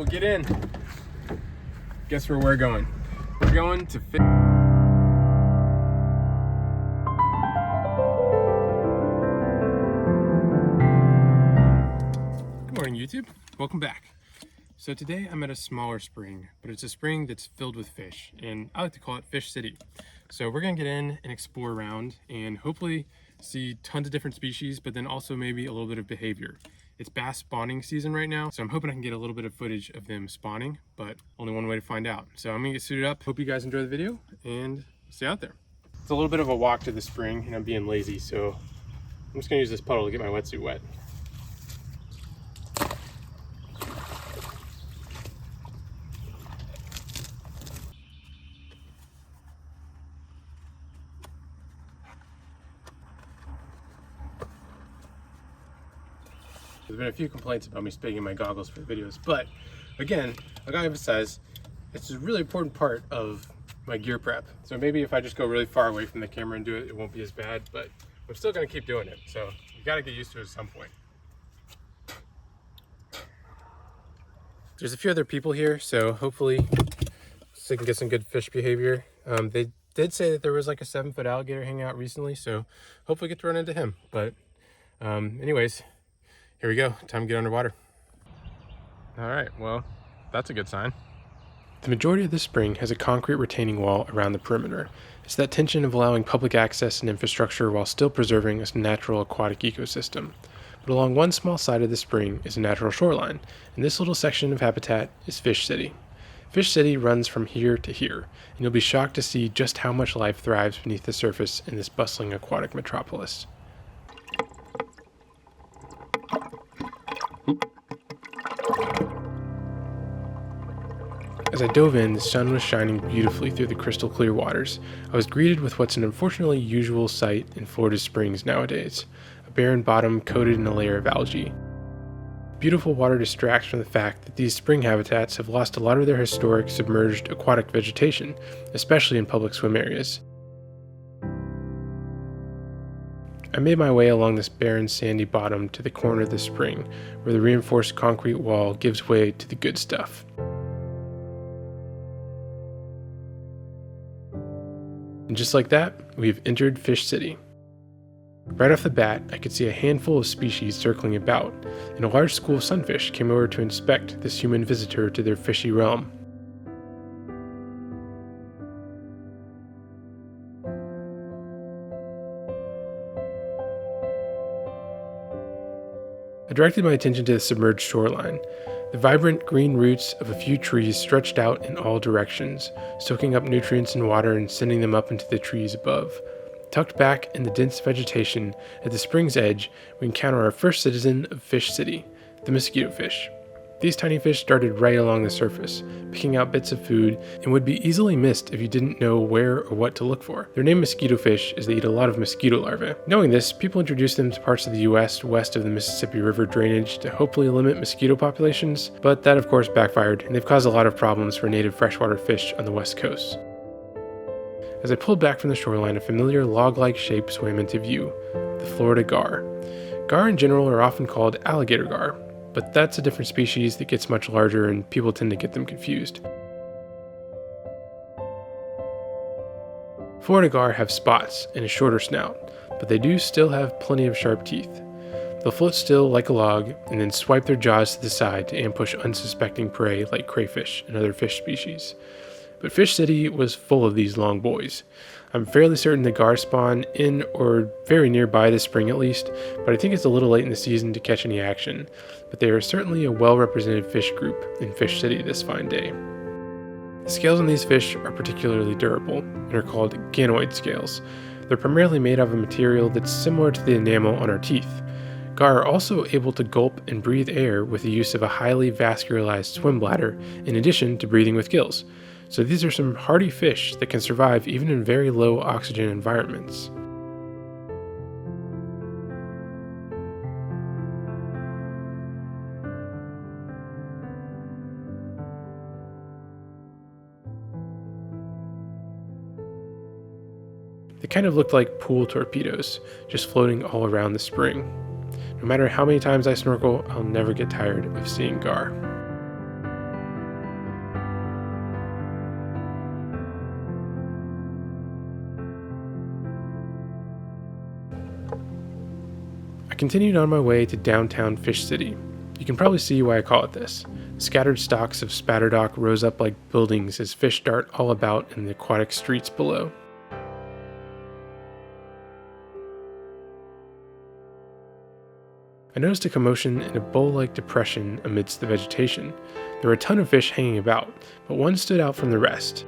get in. Guess where we're going? We're going to fish. Good morning, YouTube. Welcome back. So today I'm at a smaller spring, but it's a spring that's filled with fish, and I like to call it Fish City. So we're gonna get in and explore around and hopefully see tons of different species, but then also maybe a little bit of behavior. It's bass spawning season right now, so I'm hoping I can get a little bit of footage of them spawning, but only one way to find out. So I'm gonna get suited up. Hope you guys enjoy the video and stay out there. It's a little bit of a walk to the spring and I'm being lazy, so I'm just gonna use this puddle to get my wetsuit wet. There's been a few complaints about me spitting in my goggles for the videos, but again, I gotta emphasize, it's a really important part of my gear prep. So maybe if I just go really far away from the camera and do it, it won't be as bad, but I'm still gonna keep doing it. So you gotta get used to it at some point. There's a few other people here, so hopefully I can get some good fish behavior. They did say that there was like a 7-foot alligator hanging out recently, so hopefully get to run into him. But anyways, here we go, time to get underwater. All right, well, that's a good sign. The majority of this spring has a concrete retaining wall around the perimeter. It's that tension of allowing public access and infrastructure while still preserving a natural aquatic ecosystem. But along one small side of the spring is a natural shoreline, and this little section of habitat is Fish City. Fish City runs from here to here, and you'll be shocked to see just how much life thrives beneath the surface in this bustling aquatic metropolis. As I dove in, the sun was shining beautifully through the crystal clear waters. I was greeted with what's an unfortunately usual sight in Florida's springs nowadays, a barren bottom coated in a layer of algae. Beautiful water distracts from the fact that these spring habitats have lost a lot of their historic submerged aquatic vegetation, especially in public swim areas. I made my way along this barren sandy bottom to the corner of the spring, where the reinforced concrete wall gives way to the good stuff. And just like that, we've entered Fish City. Right off the bat, I could see a handful of species circling about, and a large school of sunfish came over to inspect this human visitor to their fishy realm. I directed my attention to the submerged shoreline. The vibrant green roots of a few trees stretched out in all directions, soaking up nutrients and water and sending them up into the trees above. Tucked back in the dense vegetation at the spring's edge, we encounter our first citizen of Fish City, the mosquitofish. These tiny fish darted right along the surface, picking out bits of food, and would be easily missed if you didn't know where or what to look for. Their name mosquitofish is they eat a lot of mosquito larvae. Knowing this, people introduced them to parts of the US west of the Mississippi River drainage to hopefully limit mosquito populations, but that of course backfired, and they've caused a lot of problems for native freshwater fish on the west coast. As I pulled back from the shoreline, a familiar log-like shape swam into view, the Florida gar. Gar in general are often called alligator gar, but that's a different species that gets much larger and people tend to get them confused. Florida gar have spots and a shorter snout, but they do still have plenty of sharp teeth. They'll float still like a log and then swipe their jaws to the side to ambush unsuspecting prey like crayfish and other fish species. But Fish City was full of these long boys. I'm fairly certain the gar spawn in or very nearby this spring at least, but I think it's a little late in the season to catch any action. But they are certainly a well-represented fish group in Fish City this fine day. The scales on these fish are particularly durable and are called ganoid scales. They're primarily made of a material that's similar to the enamel on our teeth. Gar are also able to gulp and breathe air with the use of a highly vascularized swim bladder in addition to breathing with gills. So these are some hardy fish that can survive even in very low oxygen environments. They kind of looked like pool torpedoes, just floating all around the spring. No matter how many times I snorkel, I'll never get tired of seeing gar. continued on my way to downtown Fish City. You can probably see why I call it this. Scattered stalks of spatterdock rose up like buildings as fish dart all about in the aquatic streets below. I noticed a commotion in a bowl-like depression amidst the vegetation. There were a ton of fish hanging about, but one stood out from the rest.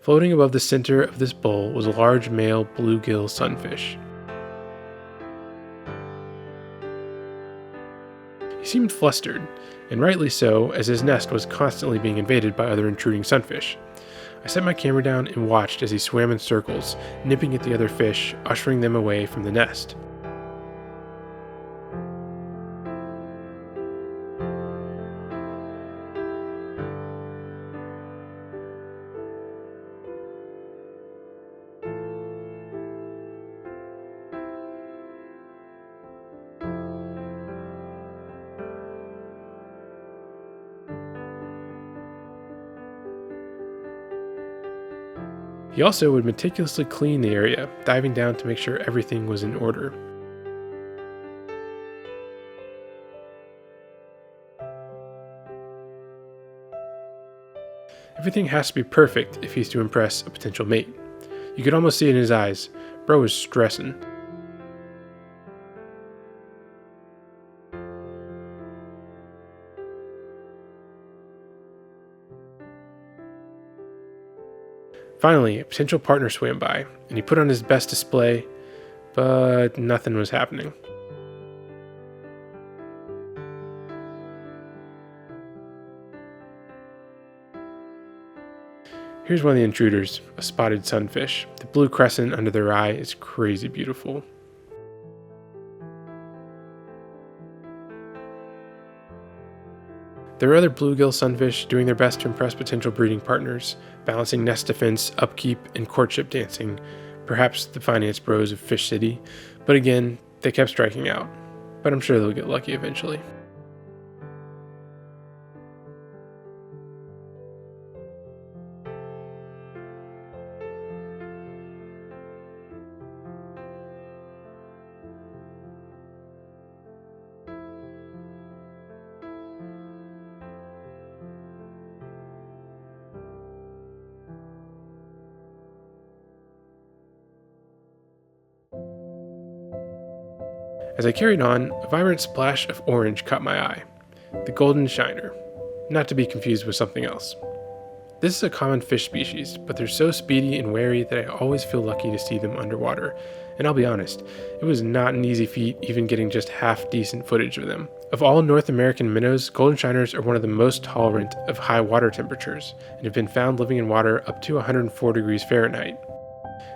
Floating above the center of this bowl was a large male bluegill sunfish. He seemed flustered, and rightly so, as his nest was constantly being invaded by other intruding sunfish. I set my camera down and watched as he swam in circles, nipping at the other fish, ushering them away from the nest. He also would meticulously clean the area, diving down to make sure everything was in order. Everything has to be perfect if he's to impress a potential mate. You could almost see it in his eyes. Bro was stressing. Finally, a potential partner swam by, and he put on his best display, but nothing was happening. Here's one of the intruders, a spotted sunfish. The blue crescent under their eye is crazy beautiful. There are other bluegill sunfish doing their best to impress potential breeding partners, balancing nest defense, upkeep, and courtship dancing, perhaps the finance bros of Fish City, but again, they kept striking out. But I'm sure they'll get lucky eventually. As I carried on, a vibrant splash of orange caught my eye. The golden shiner, not to be confused with something else. This is a common fish species, but they're so speedy and wary that I always feel lucky to see them underwater. And I'll be honest, it was not an easy feat even getting just half decent footage of them. Of all North American minnows, golden shiners are one of the most tolerant of high water temperatures and have been found living in water up to 104 degrees Fahrenheit.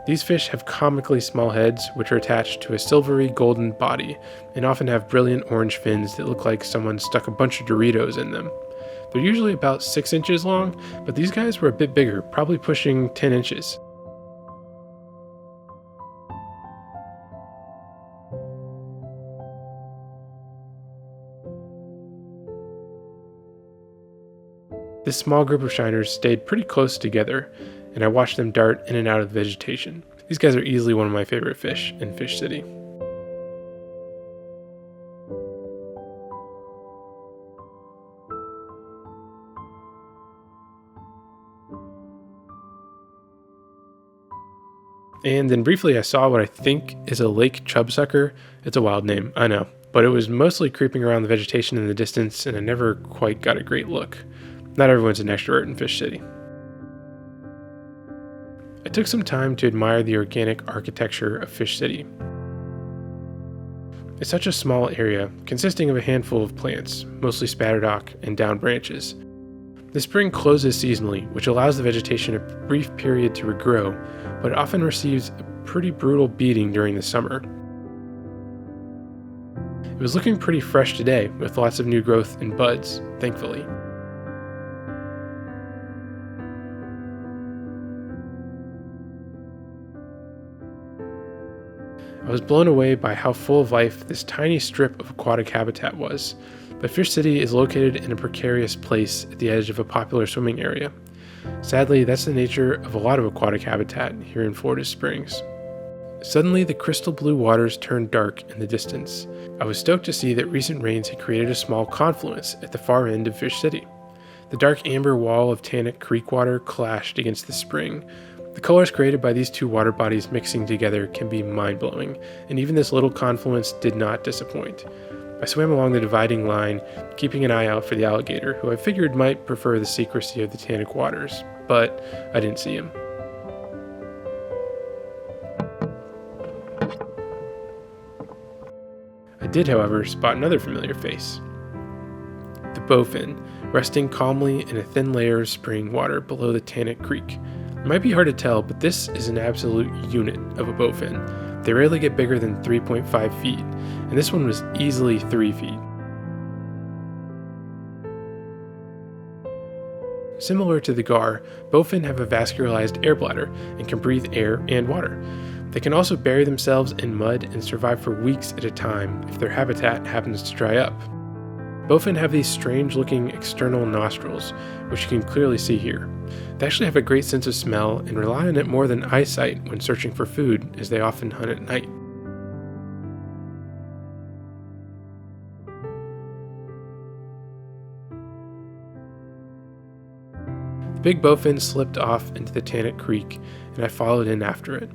These fish have comically small heads, which are attached to a silvery golden body, and often have brilliant orange fins that look like someone stuck a bunch of Doritos in them. They're usually about 6 inches long, but these guys were a bit bigger, probably pushing 10 inches. This small group of shiners stayed pretty close together, and I watched them dart in and out of the vegetation. These guys are easily one of my favorite fish in Fish City. And then briefly I saw what I think is a lake chubsucker. It's a wild name, I know, but it was mostly creeping around the vegetation in the distance, and I never quite got a great look. Not everyone's an extrovert in Fish City. I took some time to admire the organic architecture of Fish City. It's such a small area, consisting of a handful of plants, mostly spatterdock and down branches. The spring closes seasonally, which allows the vegetation a brief period to regrow, but it often receives a pretty brutal beating during the summer. It was looking pretty fresh today, with lots of new growth and buds, thankfully. I was blown away by how full of life this tiny strip of aquatic habitat was, but Fish City is located in a precarious place at the edge of a popular swimming area. Sadly, that's the nature of a lot of aquatic habitat here in Florida Springs. Suddenly, the crystal blue waters turned dark in the distance. I was stoked to see that recent rains had created a small confluence at the far end of Fish City. The dark amber wall of Tannic Creek water clashed against the spring. The colors created by these two water bodies mixing together can be mind-blowing, and even this little confluence did not disappoint. I swam along the dividing line, keeping an eye out for the alligator, who I figured might prefer the secrecy of the Tannic waters, but I didn't see him. I did, however, spot another familiar face. The bowfin, resting calmly in a thin layer of spring water below the Tannic Creek. It might be hard to tell, but this is an absolute unit of a bowfin. They rarely get bigger than 3.5 feet, and this one was easily 3 feet. Similar to the gar, bowfin have a vascularized air bladder and can breathe air and water. They can also bury themselves in mud and survive for weeks at a time if their habitat happens to dry up. Bowfin have these strange-looking external nostrils, which you can clearly see here. They actually have a great sense of smell and rely on it more than eyesight when searching for food, as they often hunt at night. The big bowfin slipped off into the Tannic Creek, and I followed in after it.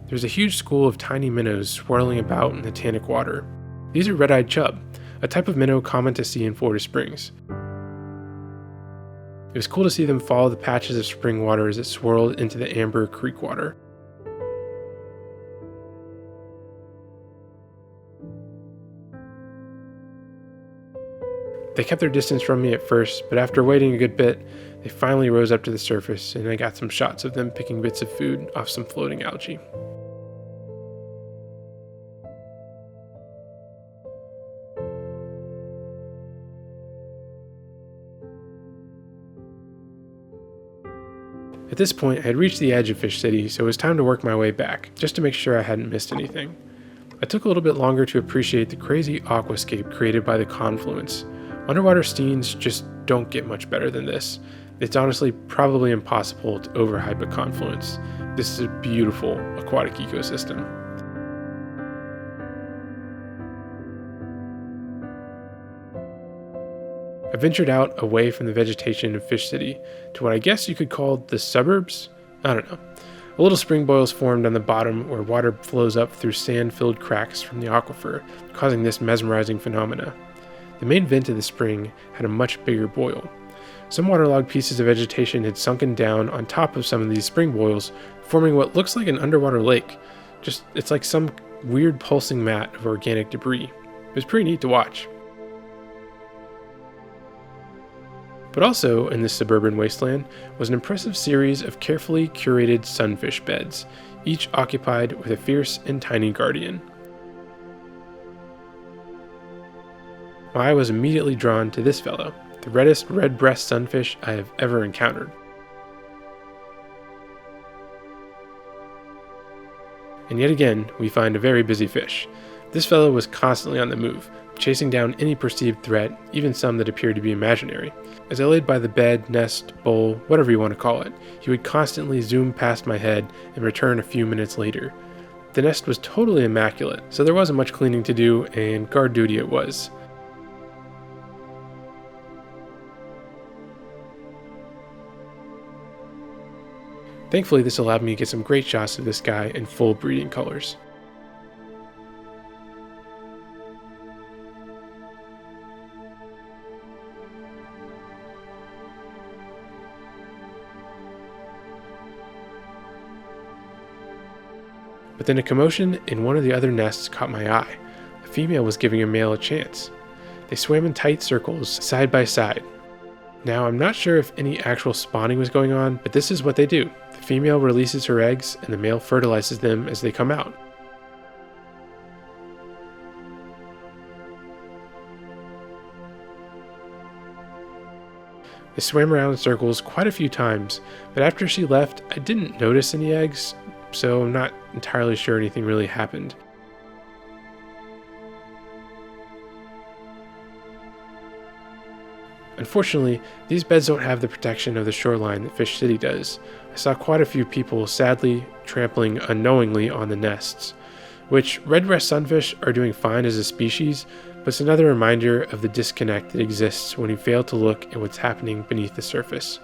There's a huge school of tiny minnows swirling about in the Tannic water. These are red-eyed chub, a type of minnow common to see in Florida Springs. It was cool to see them follow the patches of spring water as it swirled into the amber creek water. They kept their distance from me at first, but after waiting a good bit, they finally rose up to the surface, and I got some shots of them picking bits of food off some floating algae. At this point, I had reached the edge of Fish City, so it was time to work my way back, just to make sure I hadn't missed anything. I took a little bit longer to appreciate the crazy aquascape created by the Confluence. Underwater scenes just don't get much better than this. It's honestly probably impossible to overhype a Confluence. This is a beautiful aquatic ecosystem. I ventured out away from the vegetation of Fish City to what I guess you could call the suburbs? I don't know. A little spring boils formed on the bottom where water flows up through sand-filled cracks from the aquifer, causing this mesmerizing phenomena. The main vent of the spring had a much bigger boil. Some waterlogged pieces of vegetation had sunken down on top of some of these spring boils, forming what looks like an underwater lake. It's like some weird pulsing mat of organic debris. It was pretty neat to watch. But also in this suburban wasteland was an impressive series of carefully curated sunfish beds, each occupied with a fierce and tiny guardian. My eye was immediately drawn to this fellow, the reddest redbreast sunfish I have ever encountered. And yet again, we find a very busy fish. This fellow was constantly on the move, chasing down any perceived threat, even some that appeared to be imaginary. As I laid by the bed, nest, bowl, whatever you want to call it, he would constantly zoom past my head and return a few minutes later. The nest was totally immaculate, so there wasn't much cleaning to do, and guard duty it was. Thankfully, this allowed me to get some great shots of this guy in full breeding colors. But then a commotion in one of the other nests caught my eye. A female was giving a male a chance. They swam in tight circles, side by side. Now, I'm not sure if any actual spawning was going on, but this is what they do. The female releases her eggs, and the male fertilizes them as they come out. I swam around in circles quite a few times, but after she left, I didn't notice any eggs, so I'm not entirely sure anything really happened. Unfortunately, these beds don't have the protection of the shoreline that Fish City does. I saw quite a few people sadly trampling unknowingly on the nests, which redbreast sunfish are doing fine as a species, but it's another reminder of the disconnect that exists when you fail to look at what's happening beneath the surface.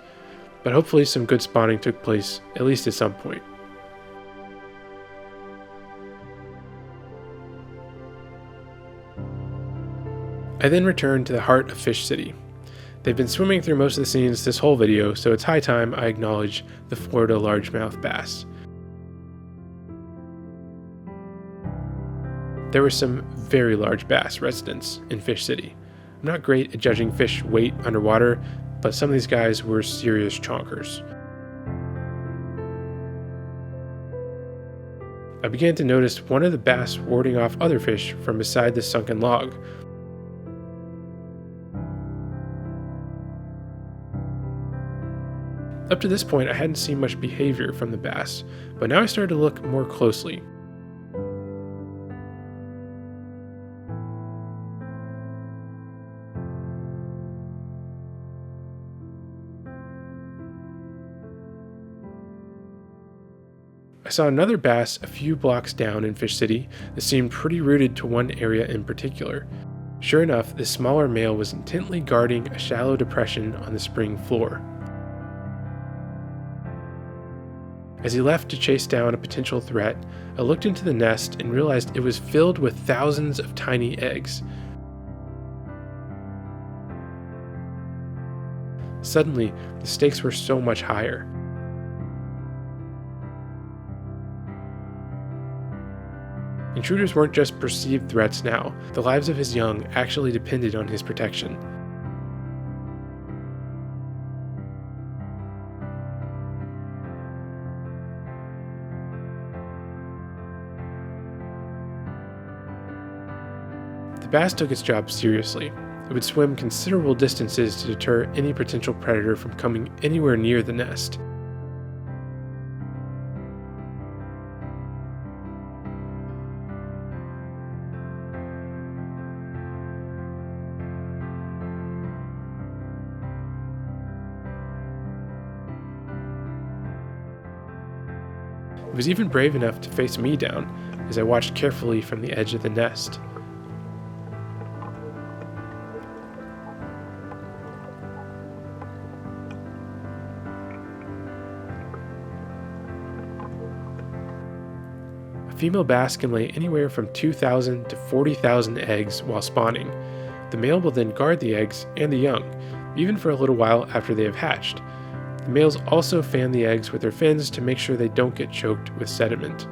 But hopefully some good spawning took place, at least at some point. I then returned to the heart of Fish City. They've been swimming through most of the scenes this whole video, so it's high time I acknowledge the Florida largemouth bass. There were some very large bass residents in Fish City. I'm not great at judging fish weight underwater, but some of these guys were serious chonkers. I began to notice one of the bass warding off other fish from beside the sunken log. Up to this point, I hadn't seen much behavior from the bass, but now I started to look more closely. I saw another bass a few blocks down in Fish City that seemed pretty rooted to one area in particular. Sure enough, the smaller male was intently guarding a shallow depression on the spring floor. As he left to chase down a potential threat, I looked into the nest and realized it was filled with thousands of tiny eggs. Suddenly, the stakes were so much higher. Intruders weren't just perceived threats now, the lives of his young actually depended on his protection. The bass took its job seriously. It would swim considerable distances to deter any potential predator from coming anywhere near the nest. It was even brave enough to face me down as I watched carefully from the edge of the nest. A female bass can lay anywhere from 2,000 to 40,000 eggs while spawning. The male will then guard the eggs and the young, even for a little while after they have hatched. The males also fan the eggs with their fins to make sure they don't get choked with sediment.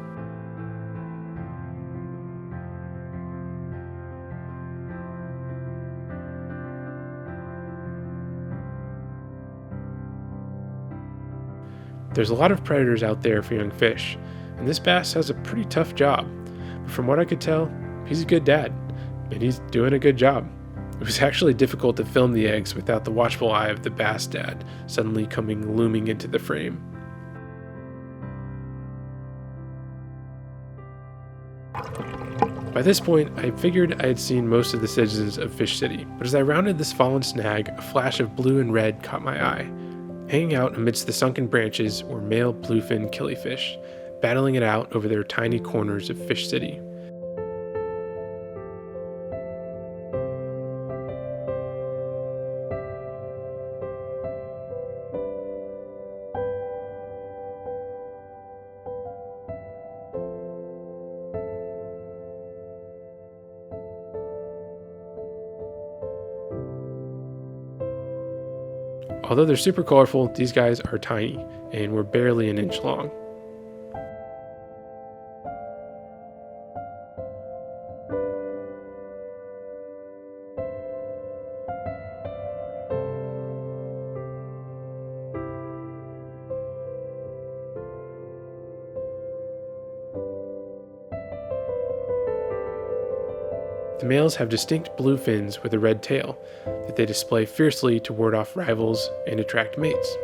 There's a lot of predators out there for young fish, and this bass has a pretty tough job. But from what I could tell, he's a good dad, and he's doing a good job. It was actually difficult to film the eggs without the watchful eye of the bass dad suddenly coming looming into the frame. By this point, I figured I had seen most of the citizens of Fish City, but as I rounded this fallen snag, a flash of blue and red caught my eye. Hanging out amidst the sunken branches were male bluefin killifish, battling it out over their tiny corners of Fish City. Although they're super colorful, these guys are tiny and were barely an inch long. The males have distinct blue fins with a red tail that they display fiercely to ward off rivals and attract mates.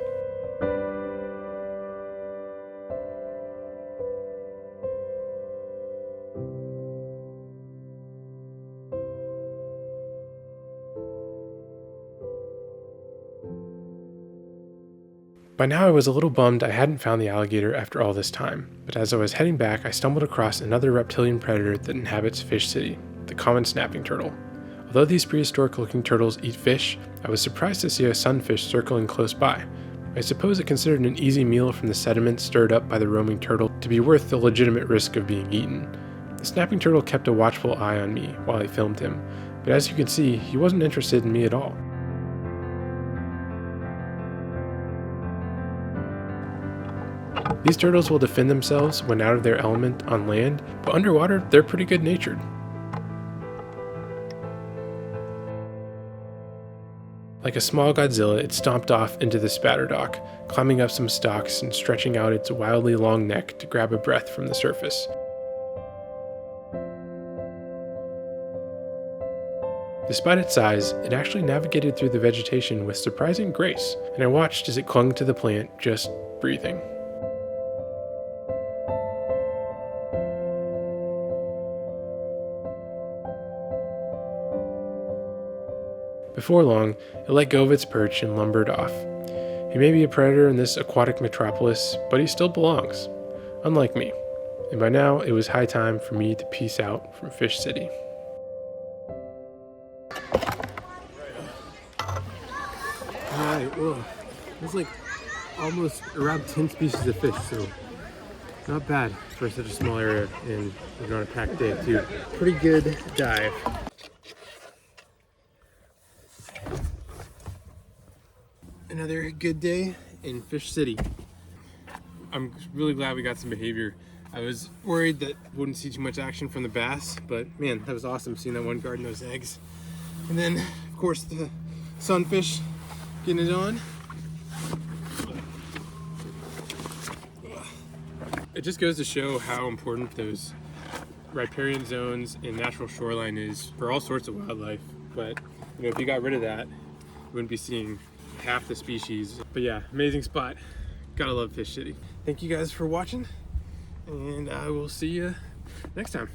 By now I was a little bummed I hadn't found the alligator after all this time, but as I was heading back I stumbled across another reptilian predator that inhabits Fish City, the common snapping turtle. Although these prehistoric looking turtles eat fish, I was surprised to see a sunfish circling close by. I suppose it considered an easy meal from the sediment stirred up by the roaming turtle to be worth the legitimate risk of being eaten. The snapping turtle kept a watchful eye on me while I filmed him, but as you can see, he wasn't interested in me at all. These turtles will defend themselves when out of their element on land, but underwater they're pretty good-natured. Like a small Godzilla, it stomped off into the spatter dock, climbing up some stalks and stretching out its wildly long neck to grab a breath from the surface. Despite its size, it actually navigated through the vegetation with surprising grace, and I watched as it clung to the plant, just breathing. Before long, it let go of its perch and lumbered off. He may be a predator in this aquatic metropolis, but he still belongs, unlike me. And by now, it was high time for me to peace out from Fish City. Alright, well, there's like almost around 10 species of fish, so not bad for such a small area and on a packed day too. Pretty good dive. Another good day in Fish City. I'm really glad we got some behavior. I was worried that we wouldn't see too much action from the bass, but man, that was awesome seeing that one guarding those eggs. And then, of course, the sunfish getting it on. It just goes to show how important those riparian zones and natural shoreline is for all sorts of wildlife. But you know, if you got rid of that, you wouldn't be seeing half the species. But yeah, amazing spot. Gotta love Fish City. Thank you guys for watching, and I will see you next time.